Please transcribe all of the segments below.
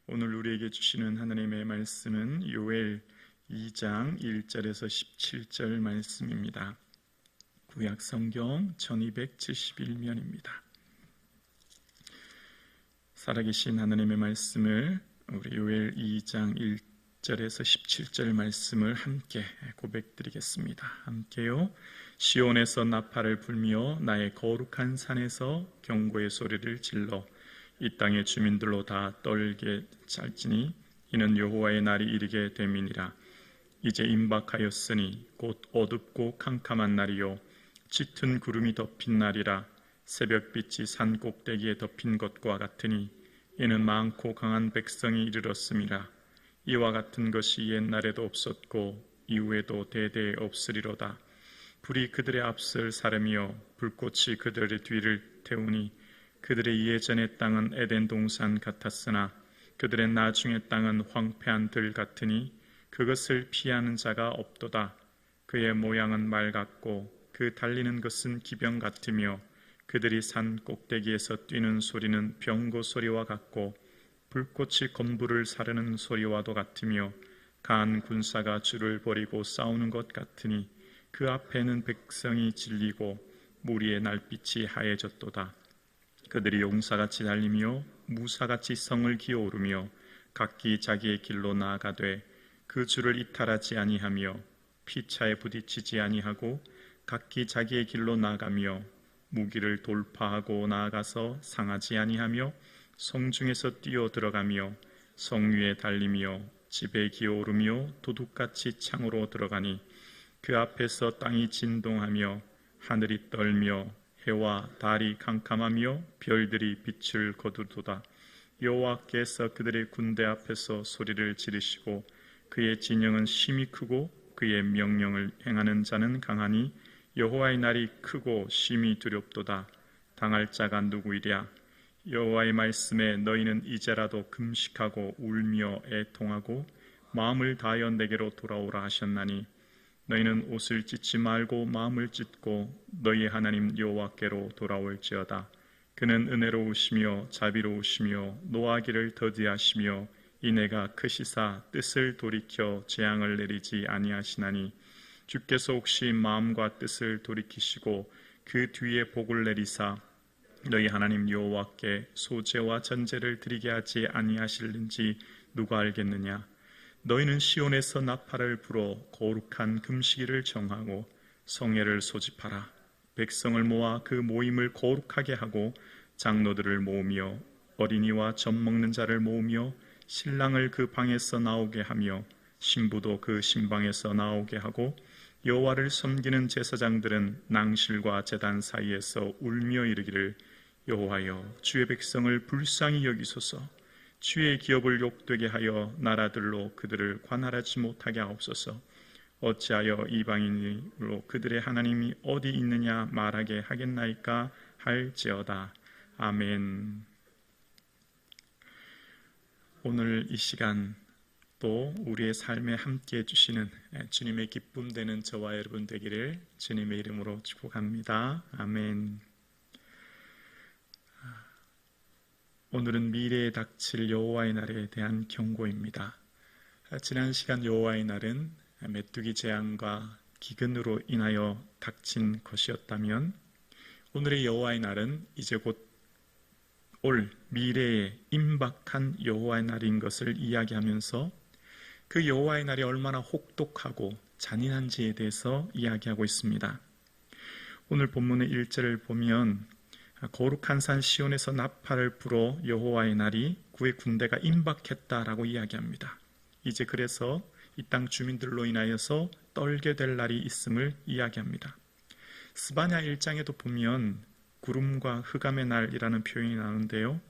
오늘 우리에게 주시는 하나님의 말씀은 요엘 2장 1절에서 17절 말씀입니다. 구약 성경 1271면입니다. 살아계신 하나님의 말씀을 우리 요엘 2장 1절에서 17절 말씀을 함께 고백드리겠습니다. 함께요. 시온에서 나팔을 불며 나의 거룩한 산에서 경고의 소리를 질러 이 땅의 주민들로 다 떨게 찰지니 이는 여호와의 날이 이르게 됨이니라. 이제 임박하였으니 곧 어둡고 캄캄한 날이요 짙은 구름이 덮인 날이라. 새벽빛이 산 꼭대기에 덮인 것과 같으니 이는 많고 강한 백성이 이르렀음이라. 이와 같은 것이 옛날에도 없었고 이후에도 대대에 없으리로다. 불이 그들의 앞을 사르며 불꽃이 그들의 뒤를 태우니 그들의 예전의 땅은 에덴 동산 같았으나 그들의 나중의 땅은 황폐한 들 같으니 그것을 피하는 자가 없도다. 그의 모양은 말 같고 그 달리는 것은 기병 같으며 그들이 산 꼭대기에서 뛰는 소리는 병고 소리와 같고 불꽃이 건부를 사르는 소리와도 같으며 강한 군사가 줄을 버리고 싸우는 것 같으니 그 앞에는 백성이 질리고 무리의 날빛이 하얘졌도다. 그들이 용사같이 달리며 무사같이 성을 기어오르며 각기 자기의 길로 나아가되 그 줄을 이탈하지 아니하며 피차에 부딪히지 아니하고 각기 자기의 길로 나아가며 무기를 돌파하고 나아가서 상하지 아니하며 성중에서 뛰어 들어가며 성 위에 달리며 집에 기어오르며 도둑같이 창으로 들어가니 그 앞에서 땅이 진동하며 하늘이 떨며 해와 달이 캄캄하며 별들이 빛을 거두도다. 여호와께서 그들의 군대 앞에서 소리를 지르시고 그의 진영은 심히 크고 그의 명령을 행하는 자는 강하니 여호와의 날이 크고 심히 두렵도다. 당할 자가 누구이랴? 여호와의 말씀에 너희는 이제라도 금식하고 울며 애통하고 마음을 다하여 내게로 돌아오라 하셨나니 너희는 옷을 찢지 말고 마음을 찢고 너희의 하나님 여호와께로 돌아올지어다. 그는 은혜로우시며 자비로우시며 노하기를 더디하시며 이내가 크시사 뜻을 돌이켜 재앙을 내리지 아니하시나니 주께서 혹시 마음과 뜻을 돌이키시고 그 뒤에 복을 내리사 너희 하나님 여호와께 소제와 전제를 드리게 하지 아니하실는지 누가 알겠느냐? 너희는 시온에서 나팔을 불어 거룩한 금식일을 정하고 성회를 소집하라. 백성을 모아 그 모임을 거룩하게 하고 장로들을 모으며 어린이와 젖 먹는 자를 모으며 신랑을 그 방에서 나오게 하며 신부도 그 신방에서 나오게 하고 여호와를 섬기는 제사장들은 낭실과 제단 사이에서 울며 이르기를 여호와여 주의 백성을 불쌍히 여기소서. 주의 기업을 욕되게 하여 나라들로 그들을 관할하지 못하게 하옵소서. 어찌하여 이방인으로 그들의 하나님이 어디 있느냐 말하게 하겠나이까 할지어다. 아멘. 오늘 이 시간 또 우리의 삶에 함께 해주시는 주님의 기쁨 되는 저와 여러분 되기를 주님의 이름으로 축복합니다. 아멘. 오늘은 미래에 닥칠 여호와의 날에 대한 경고입니다. 지난 시간 여호와의 날은 메뚜기 재앙과 기근으로 인하여 닥친 것이었다면 오늘의 여호와의 날은 이제 곧 올 미래에 임박한 여호와의 날인 것을 이야기하면서 그 여호와의 날이 얼마나 혹독하고 잔인한지에 대해서 이야기하고 있습니다. 오늘 본문의 1절을 보면 거룩한 산 시온에서 나팔을 불어 여호와의 날이 그의 군대가 임박했다라고 이야기합니다. 이제 그래서 이 땅 주민들로 인하여서 떨게 될 날이 있음을 이야기합니다. 스바냐 1장에도 보면 구름과 흑암의 날이라는 표현이 나오는데요.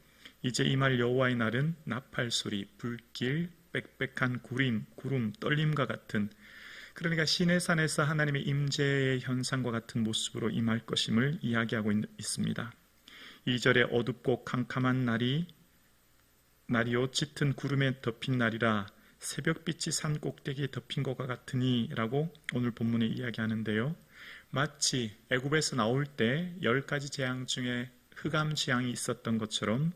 이제 임할 여호와의 날은 나팔 소리, 불길, 빽빽한 구름, 떨림과 같은, 그러니까 시내산에서 하나님의 임재의 현상과 같은 모습으로 임할 것임을 이야기하고 있습니다. 2절에 어둡고 캄캄한 날이요 짙은 구름에 덮인 날이라 새벽빛이 산 꼭대기에 덮인 것과 같으니 라고 오늘 본문에 이야기하는데요. 마치 애굽에서 나올 때 10가지 재앙 중에 흑암 재앙이 있었던 것처럼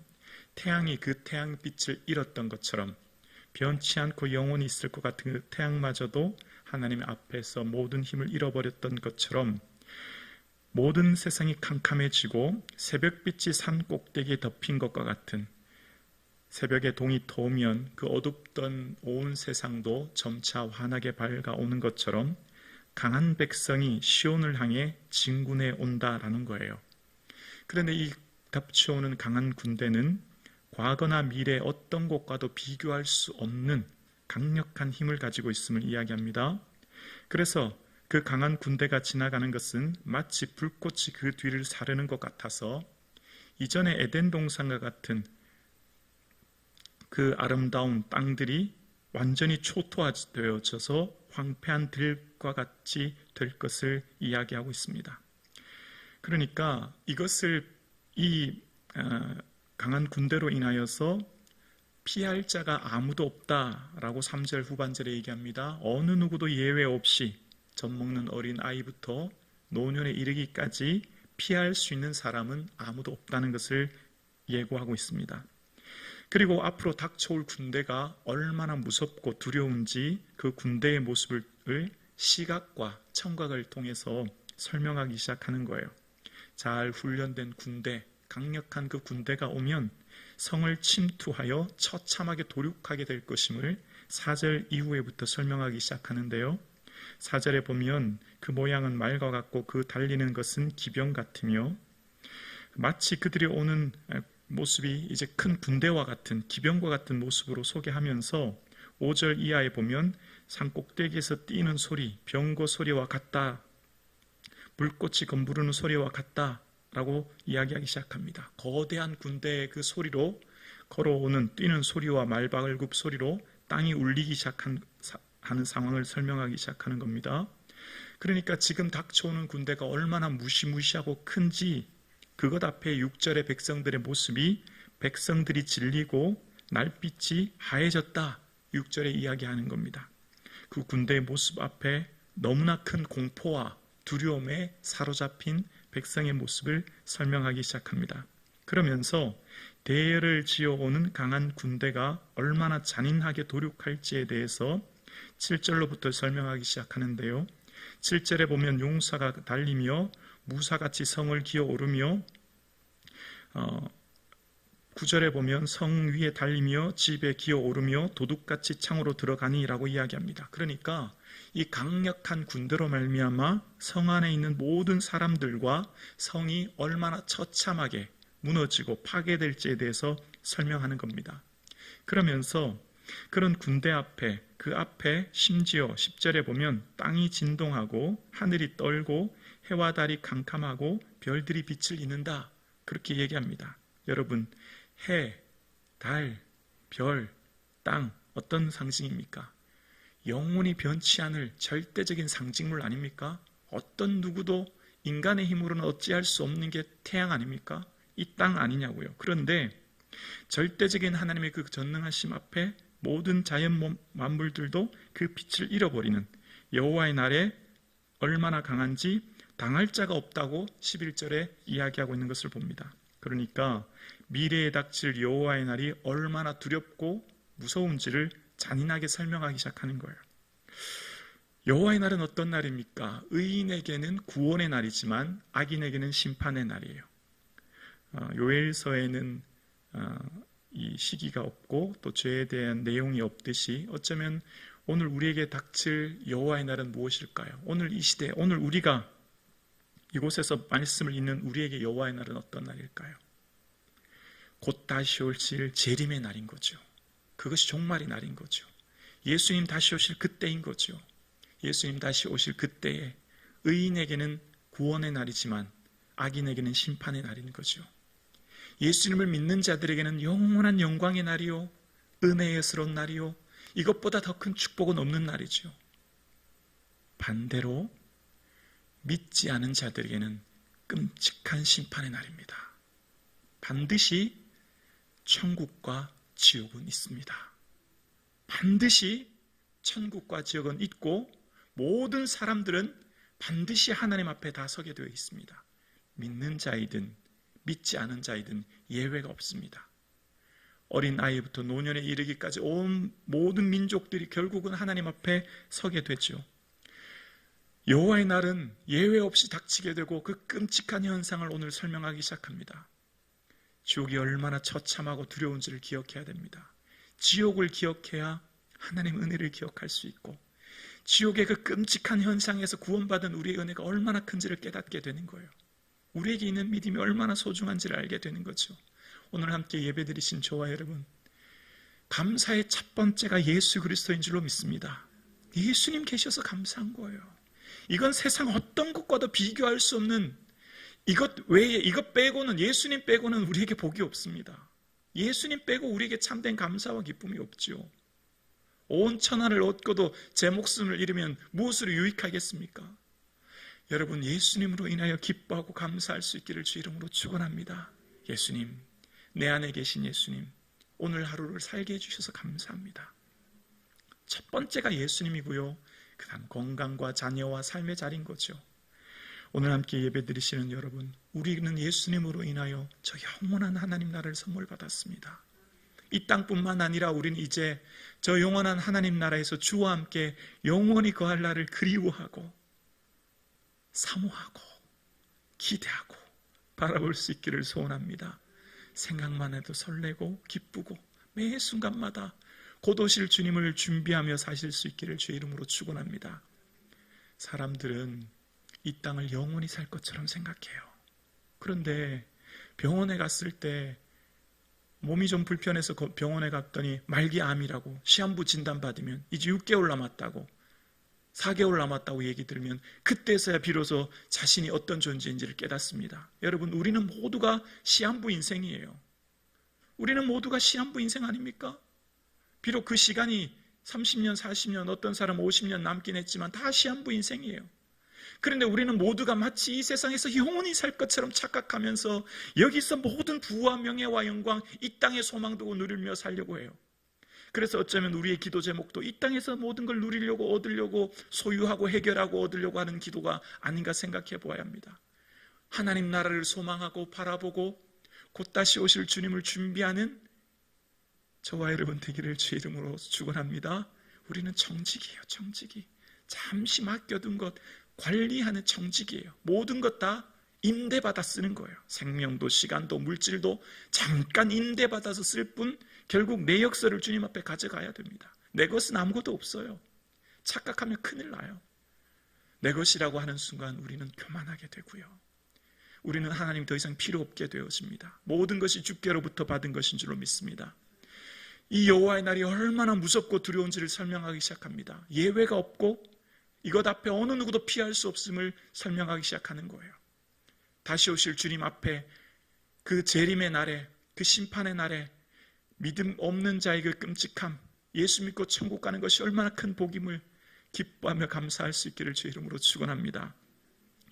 태양이 그 태양빛을 잃었던 것처럼 변치 않고 영원히 있을 것 같은 그 태양마저도 하나님 앞에서 모든 힘을 잃어버렸던 것처럼 모든 세상이 캄캄해지고 새벽빛이 산 꼭대기에 덮인 것과 같은, 새벽에 동이 터오면 그 어둡던 온 세상도 점차 환하게 밝아오는 것처럼 강한 백성이 시온을 향해 진군해 온다라는 거예요. 그런데 이 덮쳐오는 강한 군대는 과거나 미래 어떤 것과도 비교할 수 없는 강력한 힘을 가지고 있음을 이야기합니다. 그래서 그 강한 군대가 지나가는 것은 마치 불꽃이 그 뒤를 사르는 것 같아서 이전에 에덴 동산과 같은 그 아름다운 땅들이 완전히 초토화되어져서 황폐한 들과 같이 될 것을 이야기하고 있습니다. 그러니까 이것을 이 강한 군대로 인하여서 피할 자가 아무도 없다라고 3절 후반절에 얘기합니다. 어느 누구도 예외 없이 젖먹는 어린 아이부터 노년에 이르기까지 피할 수 있는 사람은 아무도 없다는 것을 예고하고 있습니다. 그리고 앞으로 닥쳐올 군대가 얼마나 무섭고 두려운지 그 군대의 모습을 시각과 청각을 통해서 설명하기 시작하는 거예요. 잘 훈련된 군대, 강력한 그 군대가 오면 성을 침투하여 처참하게 도륙하게 될 것임을 4절 이후에부터 설명하기 시작하는데요. 4절에 보면 그 모양은 말과 같고 그 달리는 것은 기병 같으며, 마치 그들이 오는 모습이 이제 큰 군대와 같은, 기병과 같은 모습으로 소개하면서 5절 이하에 보면 산꼭대기에서 뛰는 소리, 병거 소리와 같다, 불꽃이 검부르는 소리와 같다 라고 이야기하기 시작합니다. 거대한 군대의 그 소리로, 걸어오는 뛰는 소리와 말발굽 소리로 땅이 울리기 시작하는 상황을 설명하기 시작하는 겁니다. 그러니까 지금 닥쳐오는 군대가 얼마나 무시무시하고 큰지, 그것 앞에 6절의 백성들의 모습이 백성들이 질리고 날빛이 하얘졌다, 6절에 이야기하는 겁니다. 그 군대의 모습 앞에 너무나 큰 공포와 두려움에 사로잡힌 백성의 모습을 설명하기 시작합니다. 그러면서 대열을 지어오는 강한 군대가 얼마나 잔인하게 도륙할지에 대해서 7절로부터 설명하기 시작하는데요. 7절에 보면 용사가 달리며 무사같이 성을 기어오르며, 9절에 보면 성 위에 달리며 집에 기어오르며 도둑같이 창으로 들어가니라고 이야기합니다. 그러니까 이 강력한 군대로 말미암아 성 안에 있는 모든 사람들과 성이 얼마나 처참하게 무너지고 파괴될지에 대해서 설명하는 겁니다. 그러면서 그런 군대 앞에, 그 앞에 심지어 10절에 보면 땅이 진동하고 하늘이 떨고 해와 달이 캄캄하고 별들이 빛을 잇는다, 그렇게 얘기합니다. 여러분, 해, 달, 별, 땅, 어떤 상징입니까? 영원히 변치 않을 절대적인 상징물 아닙니까? 어떤 누구도 인간의 힘으로는 어찌할 수 없는 게 태양 아닙니까? 이 땅 아니냐고요. 그런데 절대적인 하나님의 그 전능하심 앞에 모든 자연 만물들도 그 빛을 잃어버리는 여호와의 날에 얼마나 강한지 당할 자가 없다고 11절에 이야기하고 있는 것을 봅니다. 그러니까 미래에 닥칠 여호와의 날이 얼마나 두렵고 무서운지를 잔인하게 설명하기 시작하는 거예요. 여호와의 날은 어떤 날입니까? 의인에게는 구원의 날이지만 악인에게는 심판의 날이에요. 요엘서에는 이 시기가 없고 또 죄에 대한 내용이 없듯이 어쩌면 오늘 우리에게 닥칠 여호와의 날은 무엇일까요? 오늘 이 시대, 오늘 우리가 이곳에서 말씀을 읽는 우리에게 여호와의 날은 어떤 날일까요? 곧 다시 오실 재림의 날인 거죠. 그것이 종말의 날인 거죠. 예수님 다시 오실 그때인 거죠. 예수님 다시 오실 그때에 의인에게는 구원의 날이지만 악인에게는 심판의 날인 거죠. 예수님을 믿는 자들에게는 영원한 영광의 날이요, 은혜스러운 날이요, 이것보다 더 큰 축복은 없는 날이죠. 반대로 믿지 않은 자들에게는 끔찍한 심판의 날입니다. 반드시 천국과 지옥은 있습니다. 반드시 천국과 지옥은 있고 모든 사람들은 반드시 하나님 앞에 다 서게 되어 있습니다. 믿는 자이든 믿지 않은 자이든 예외가 없습니다. 어린 아이부터 노년에 이르기까지 온 모든 민족들이 결국은 하나님 앞에 서게 되죠. 여호와의 날은 예외 없이 닥치게 되고 그 끔찍한 현상을 오늘 설명하기 시작합니다. 지옥이 얼마나 처참하고 두려운지를 기억해야 됩니다. 지옥을 기억해야 하나님의 은혜를 기억할 수 있고, 지옥의 그 끔찍한 현상에서 구원받은 우리의 은혜가 얼마나 큰지를 깨닫게 되는 거예요. 우리에게 있는 믿음이 얼마나 소중한지를 알게 되는 거죠. 오늘 함께 예배드리신 저와 여러분, 감사의 첫 번째가 예수 그리스도인 줄로 믿습니다. 예수님 계셔서 감사한 거예요. 이건 세상 어떤 것과도 비교할 수 없는, 이것 외에, 이것 빼고는, 예수님 빼고는 우리에게 복이 없습니다. 예수님 빼고 우리에게 참된 감사와 기쁨이 없지요. 온 천하를 얻고도 제 목숨을 잃으면 무엇으로 유익하겠습니까? 여러분, 예수님으로 인하여 기뻐하고 감사할 수 있기를 주 이름으로 축원합니다. 예수님, 내 안에 계신 예수님, 오늘 하루를 살게 해주셔서 감사합니다. 첫 번째가 예수님이고요, 그 다음 건강과 자녀와 삶의 자리인 거죠. 오늘 함께 예배드리시는 여러분, 우리는 예수님으로 인하여 저 영원한 하나님 나라를 선물 받았습니다. 이 땅뿐만 아니라 우리는 이제 저 영원한 하나님 나라에서 주와 함께 영원히 거할 날을 그리워하고 사모하고 기대하고 바라볼 수 있기를 소원합니다. 생각만 해도 설레고 기쁘고 매 순간마다 곧 오실 주님을 준비하며 사실 수 있기를 주의 이름으로 축원합니다. 사람들은 이 땅을 영원히 살 것처럼 생각해요. 그런데 병원에 갔을 때 몸이 좀 불편해서 병원에 갔더니 말기암이라고 시한부 진단받으면 이제 6개월 남았다고, 4개월 남았다고 얘기 들으면 그때서야 비로소 자신이 어떤 존재인지를 깨닫습니다. 여러분, 우리는 모두가 시한부 인생이에요. 우리는 모두가 시한부 인생 아닙니까? 비록 그 시간이 30년, 40년, 어떤 사람 50년 남긴 했지만 다 시한부 인생이에요. 그런데 우리는 모두가 마치 이 세상에서 영원히 살 것처럼 착각하면서 여기서 모든 부와 명예와 영광, 이 땅의 소망 두고 누리며 살려고 해요. 그래서 어쩌면 우리의 기도 제목도 이 땅에서 모든 걸 누리려고, 얻으려고, 소유하고 해결하고 얻으려고 하는 기도가 아닌가 생각해 보아야 합니다. 하나님 나라를 소망하고 바라보고 곧 다시 오실 주님을 준비하는 저와 여러분 되기를 주의 이름으로 축원합니다. 우리는 정직이에요. 정직이. 잠시 맡겨둔 것 관리하는 정직이에요. 모든 것 다 임대받아 쓰는 거예요. 생명도 시간도 물질도 잠깐 임대받아서 쓸 뿐 결국 내 역사를 주님 앞에 가져가야 됩니다. 내 것은 아무것도 없어요. 착각하면 큰일 나요. 내 것이라고 하는 순간 우리는 교만하게 되고요. 우리는 하나님 더 이상 필요 없게 되어집니다. 모든 것이 주께로부터 받은 것인 줄로 믿습니다. 이 여호와의 날이 얼마나 무섭고 두려운지를 설명하기 시작합니다. 예외가 없고 이것 앞에 어느 누구도 피할 수 없음을 설명하기 시작하는 거예요. 다시 오실 주님 앞에 그 재림의 날에, 그 심판의 날에 믿음 없는 자의 그 끔찍함, 예수 믿고 천국 가는 것이 얼마나 큰 복임을 기뻐하며 감사할 수 있기를 주의 이름으로 축원합니다.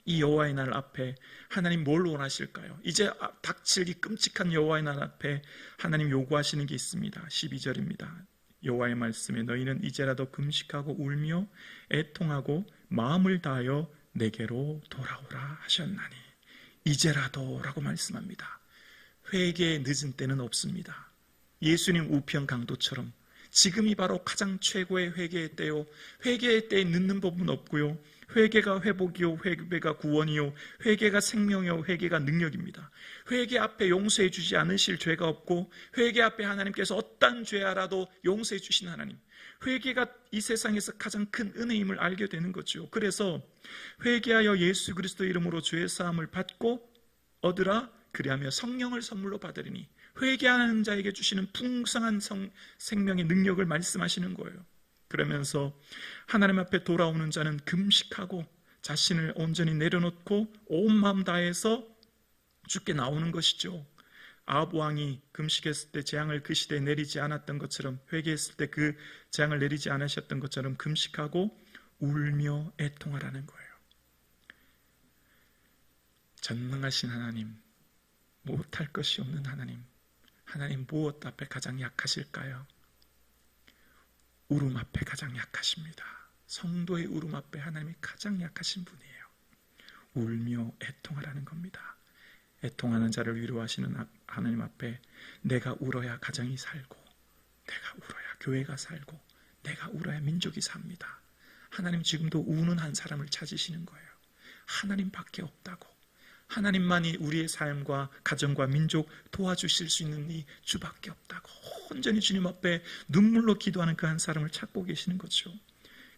이 여호와의 날 앞에 하나님 뭘 원하실까요? 이제 닥칠 이 끔찍한 여호와의 날 앞에 하나님 요구하시는 게 있습니다. 12절입니다. 여호와의 말씀에 너희는 이제라도 금식하고 울며 애통하고 마음을 다하여 내게로 돌아오라 하셨나니, 이제라도라고 말씀합니다. 회개의 늦은 때는 없습니다. 예수님 우편 강도처럼 지금이 바로 가장 최고의 회개의 때요, 회개의 때에 늦는 법은 없고요, 회개가 회복이요, 회개가 구원이요, 회개가 생명이요, 회개가 능력입니다. 회개 앞에 용서해 주지 않으실 죄가 없고, 회개 앞에 하나님께서 어떤 죄라도 용서해 주신 하나님, 회개가 이 세상에서 가장 큰 은혜임을 알게 되는 거죠. 그래서 회개하여 예수 그리스도 이름으로 죄의 사함을 받고 얻으라, 그리하며 성령을 선물로 받으리니, 회개하는 자에게 주시는 풍성한 생명의 능력을 말씀하시는 거예요. 그러면서 하나님 앞에 돌아오는 자는 금식하고 자신을 온전히 내려놓고 온 마음 다해서 주께 나오는 것이죠. 아합 왕이 금식했을 때 재앙을 그 시대에 내리지 않았던 것처럼, 회개했을 때 그 재앙을 내리지 않으셨던 것처럼 금식하고 울며 애통하라는 거예요. 전능하신 하나님, 못할 것이 없는 하나님, 하나님 무엇 앞에 가장 약하실까요? 울음 앞에 가장 약하십니다. 성도의 울음 앞에 하나님이 가장 약하신 분이에요. 울며 애통하라는 겁니다. 애통하는 자를 위로하시는 하나님 앞에 내가 울어야 가정이 살고, 내가 울어야 교회가 살고, 내가 울어야 민족이 삽니다. 하나님 지금도 우는 한 사람을 찾으시는 거예요. 하나님밖에 없다고. 하나님만이 우리의 삶과 가정과 민족 도와주실 수 있는 이 주밖에 없다고 온전히 주님 앞에 눈물로 기도하는 그 한 사람을 찾고 계시는 거죠.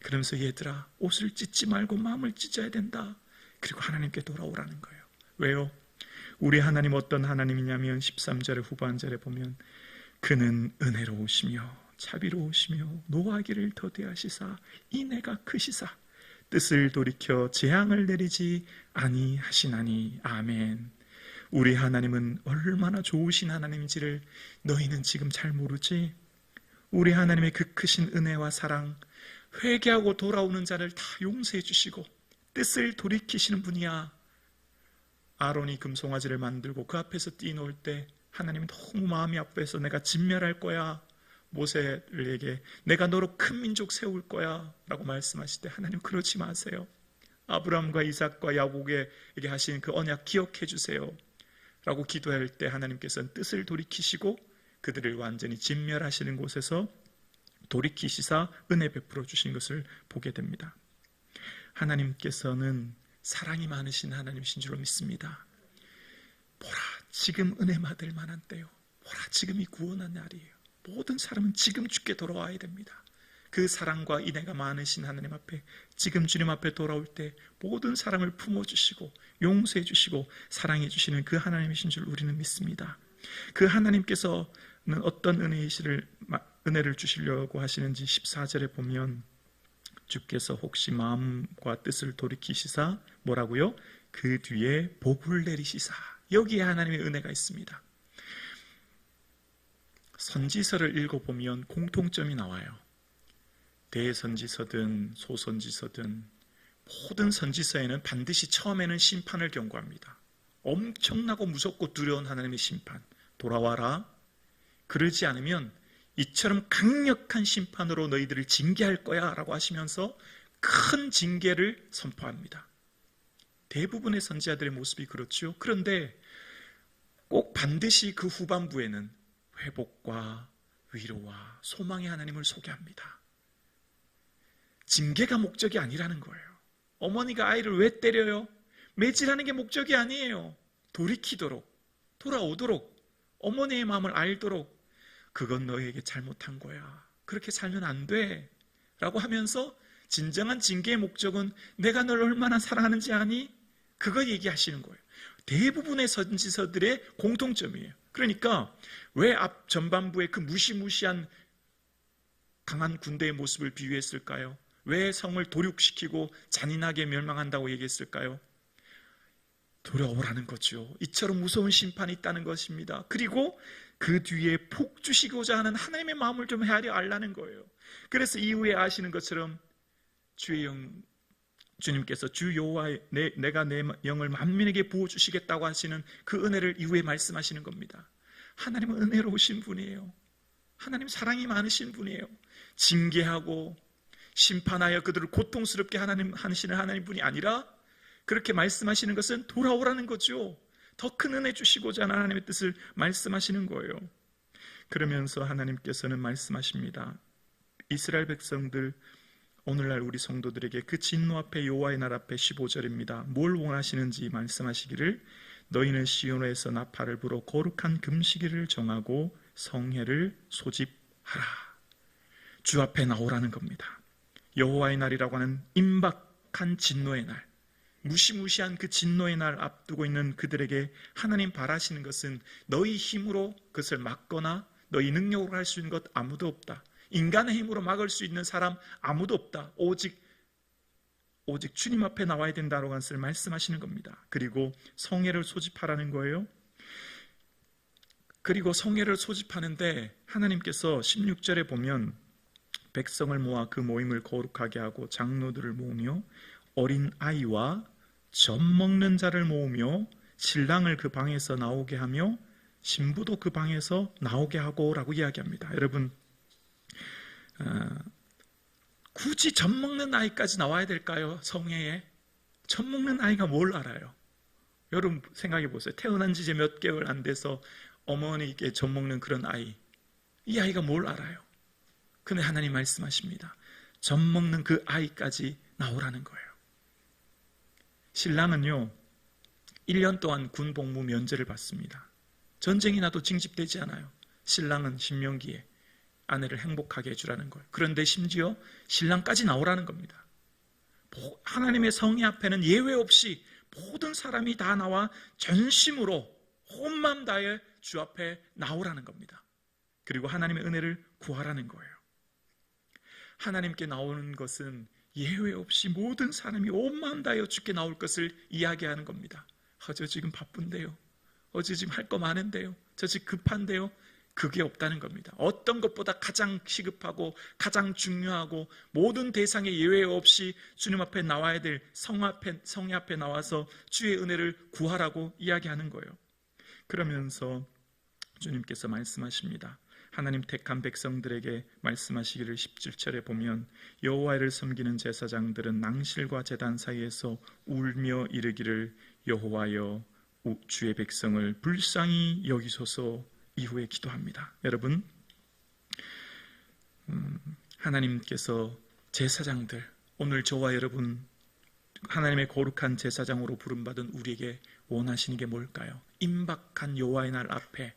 그러면서 얘들아, 옷을 찢지 말고 마음을 찢어야 된다. 그리고 하나님께 돌아오라는 거예요. 왜요? 우리 하나님 어떤 하나님이냐면 13절의 후반절에 보면 그는 은혜로우시며 자비로우시며 노하기를 더디하시사 인애가 크시사 뜻을 돌이켜 재앙을 내리지 아니하시나니. 아멘. 우리 하나님은 얼마나 좋으신 하나님인지를 너희는 지금 잘 모르지? 우리 하나님의 그 크신 은혜와 사랑, 회개하고 돌아오는 자를 다 용서해 주시고 뜻을 돌이키시는 분이야. 아론이 금송아지를 만들고 그 앞에서 뛰어놀 때 하나님이 너무 마음이 아파서 내가 진멸할 거야. 모세에게 내가 너로 큰 민족 세울 거야 라고 말씀하실 때 하나님 그러지 마세요. 아브라함과 이삭과 야곱에게 하신 그 언약 기억해 주세요 라고 기도할 때 하나님께서는 뜻을 돌이키시고 그들을 완전히 진멸하시는 곳에서 돌이키시사 은혜 베풀어 주신 것을 보게 됩니다. 하나님께서는 사랑이 많으신 하나님이신 줄로 믿습니다. 보라, 지금 은혜 받을 만한 때요. 보라, 지금이 구원한 날이에요. 모든 사람은 지금 주께 돌아와야 됩니다. 그 사랑과 인애가 많으신 하나님 앞에 지금 주님 앞에 돌아올 때 모든 사람을 품어주시고 용서해 주시고 사랑해 주시는 그 하나님이신 줄 우리는 믿습니다. 그 하나님께서는 어떤 은혜를 주시려고 하시는지 14절에 보면 주께서 혹시 마음과 뜻을 돌이키시사 뭐라고요? 그 뒤에 복을 내리시사. 여기에 하나님의 은혜가 있습니다. 선지서를 읽어보면 공통점이 나와요. 대선지서든 소선지서든 모든 선지서에는 반드시 처음에는 심판을 경고합니다. 엄청나고 무섭고 두려운 하나님의 심판. 돌아와라. 그러지 않으면 이처럼 강력한 심판으로 너희들을 징계할 거야 라고 하시면서 큰 징계를 선포합니다. 대부분의 선지자들의 모습이 그렇죠. 그런데 꼭 반드시 그 후반부에는 회복과 위로와 소망의 하나님을 소개합니다. 징계가 목적이 아니라는 거예요. 어머니가 아이를 왜 때려요? 매질하는 게 목적이 아니에요. 돌이키도록, 돌아오도록, 어머니의 마음을 알도록, 그건 너에게 잘못한 거야. 그렇게 살면 안 돼. 라고 하면서 진정한 징계의 목적은 내가 널 얼마나 사랑하는지 아니? 그거 얘기하시는 거예요. 대부분의 선지서들의 공통점이에요. 그러니까 왜 앞 전반부에 그 무시무시한 강한 군대의 모습을 비유했을까요? 왜 성을 도륙시키고 잔인하게 멸망한다고 얘기했을까요? 돌아오라는 거죠. 이처럼 무서운 심판이 있다는 것입니다. 그리고 그 뒤에 복 주시고자 하는 하나님의 마음을 좀 헤아려 알라는 거예요. 그래서 이후에 아시는 것처럼 주님께서 주 여호와 내가 내 영을 만민에게 부어주시겠다고 하시는 그 은혜를 이후에 말씀하시는 겁니다. 하나님은 은혜로우신 분이에요. 하나님 사랑이 많으신 분이에요. 징계하고 심판하여 그들을 고통스럽게 하시는 하나님 분이 아니라 그렇게 말씀하시는 것은 돌아오라는 거죠. 더 큰 은혜 주시고자 하는 하나님의 뜻을 말씀하시는 거예요. 그러면서 하나님께서는 말씀하십니다. 이스라엘 백성들, 오늘날 우리 성도들에게 그 진노 앞에 여호와의 날 앞에 15절입니다. 뭘 원하시는지 말씀하시기를 너희는 시온에서 나팔을 불어 거룩한 금식일을 정하고 성회를 소집하라. 주 앞에 나오라는 겁니다. 여호와의 날이라고 하는 임박한 진노의 날, 무시무시한 그 진노의 날 앞두고 있는 그들에게 하나님 바라시는 것은 너희 힘으로 그것을 막거나 너희 능력으로 할 수 있는 것 아무도 없다. 인간의 힘으로 막을 수 있는 사람 아무도 없다. 오직 주님 앞에 나와야 된다라고 하는 것을 말씀하시는 겁니다. 그리고 성회를 소집하라는 거예요. 그리고 성회를 소집하는데 하나님께서 16절에 보면 백성을 모아 그 모임을 거룩하게 하고 장로들을 모으며 어린 아이와 젖 먹는 자를 모으며 신랑을 그 방에서 나오게 하며 신부도 그 방에서 나오게 하고 라고 이야기합니다. 여러분, 굳이 젖 먹는 아이까지 나와야 될까요? 성회에? 젖 먹는 아이가 뭘 알아요? 여러분 생각해 보세요. 태어난 지 이제 몇 개월 안 돼서 어머니께 젖 먹는 그런 아이. 이 아이가 뭘 알아요? 근데 하나님 말씀하십니다. 젖 먹는 그 아이까지 나오라는 거예요. 신랑은요, 1년 동안 군 복무 면제를 받습니다. 전쟁이 나도 징집되지 않아요. 신랑은 신명기에 아내를 행복하게 해주라는 거예요. 그런데 심지어 신랑까지 나오라는 겁니다. 하나님의 성의 앞에는 예외 없이 모든 사람이 다 나와 전심으로 온 마음 다해 주 앞에 나오라는 겁니다. 그리고 하나님의 은혜를 구하라는 거예요. 하나님께 나오는 것은 예외 없이 모든 사람이 온 마음 다하여 주께 나올 것을 이야기하는 겁니다. 저 지금 바쁜데요. 저 지금 할 거 많은데요. 저 지금 급한데요. 그게 없다는 겁니다. 어떤 것보다 가장 시급하고 가장 중요하고 모든 대상에 예외 없이 주님 앞에 나와야 될 성의 앞에 나와서 주의 은혜를 구하라고 이야기하는 거예요. 그러면서 주님께서 말씀하십니다. 하나님 택한 백성들에게 말씀하시기를 17절에 보면 여호와를 섬기는 제사장들은 낭실과 제단 사이에서 울며 이르기를 여호와여 주의 백성을 불쌍히 여기소서 이후에 기도합니다. 여러분, 하나님께서 제사장들, 오늘 저와 여러분 하나님의 거룩한 제사장으로 부름받은 우리에게 원하시는 게 뭘까요? 임박한 여호와의 날 앞에,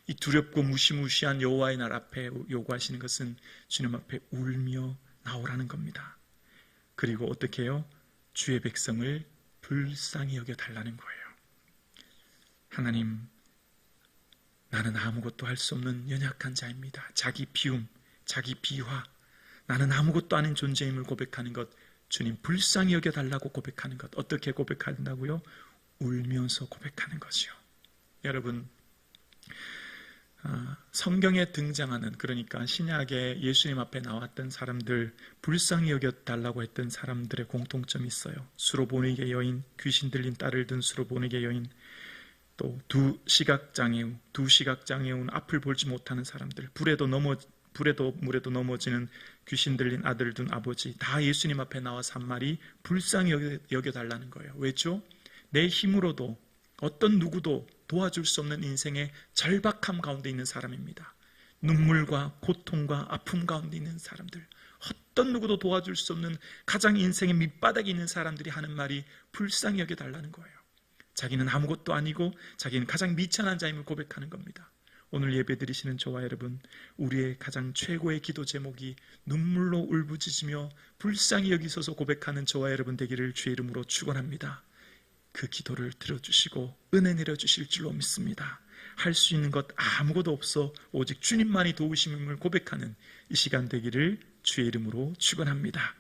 이 두렵고 무시무시한 여호와의 날 앞에 요구하시는 것은 주님 앞에 울며 나오라는 겁니다. 그리고 어떻게 해요? 주의 백성을 불쌍히 여겨달라는 거예요. 하나님, 나는 아무것도 할 수 없는 연약한 자입니다. 자기 비움, 자기 비화, 나는 아무것도 아닌 존재임을 고백하는 것, 주님 불쌍히 여겨달라고 고백하는 것. 어떻게 고백한다고요? 울면서 고백하는 거죠. 여러분, 성경에 등장하는, 그러니까 신약에 예수님 앞에 나왔던 사람들, 불쌍히 여겨달라고 했던 사람들의 공통점이 있어요. 수로보니게 여인, 귀신 들린 딸을 둔 수로보니게 여인, 또 두 시각장애운, 앞을 볼지 못하는 사람들, 불에도 물에도 넘어지는 귀신 들린 아들 둔 아버지, 다 예수님 앞에 나와서 한 말이 불쌍히 여겨달라는 거예요. 왜죠? 내 힘으로도 어떤 누구도 도와줄 수 없는 인생의 절박함 가운데 있는 사람입니다. 눈물과 고통과 아픔 가운데 있는 사람들, 어떤 누구도 도와줄 수 없는 가장 인생의 밑바닥에 있는 사람들이 하는 말이 불쌍히 여겨달라는 거예요. 자기는 아무것도 아니고 자기는 가장 미천한 자임을 고백하는 겁니다. 오늘 예배드리시는 저와 여러분, 우리의 가장 최고의 기도 제목이 눈물로 울부짖으며 불쌍히 여기소서 고백하는 저와 여러분 되기를 주의 이름으로 축원합니다. 그 기도를 들어주시고 은혜 내려주실 줄로 믿습니다. 할 수 있는 것 아무것도 없어 오직 주님만이 도우심을 고백하는 이 시간 되기를 주의 이름으로 축원합니다.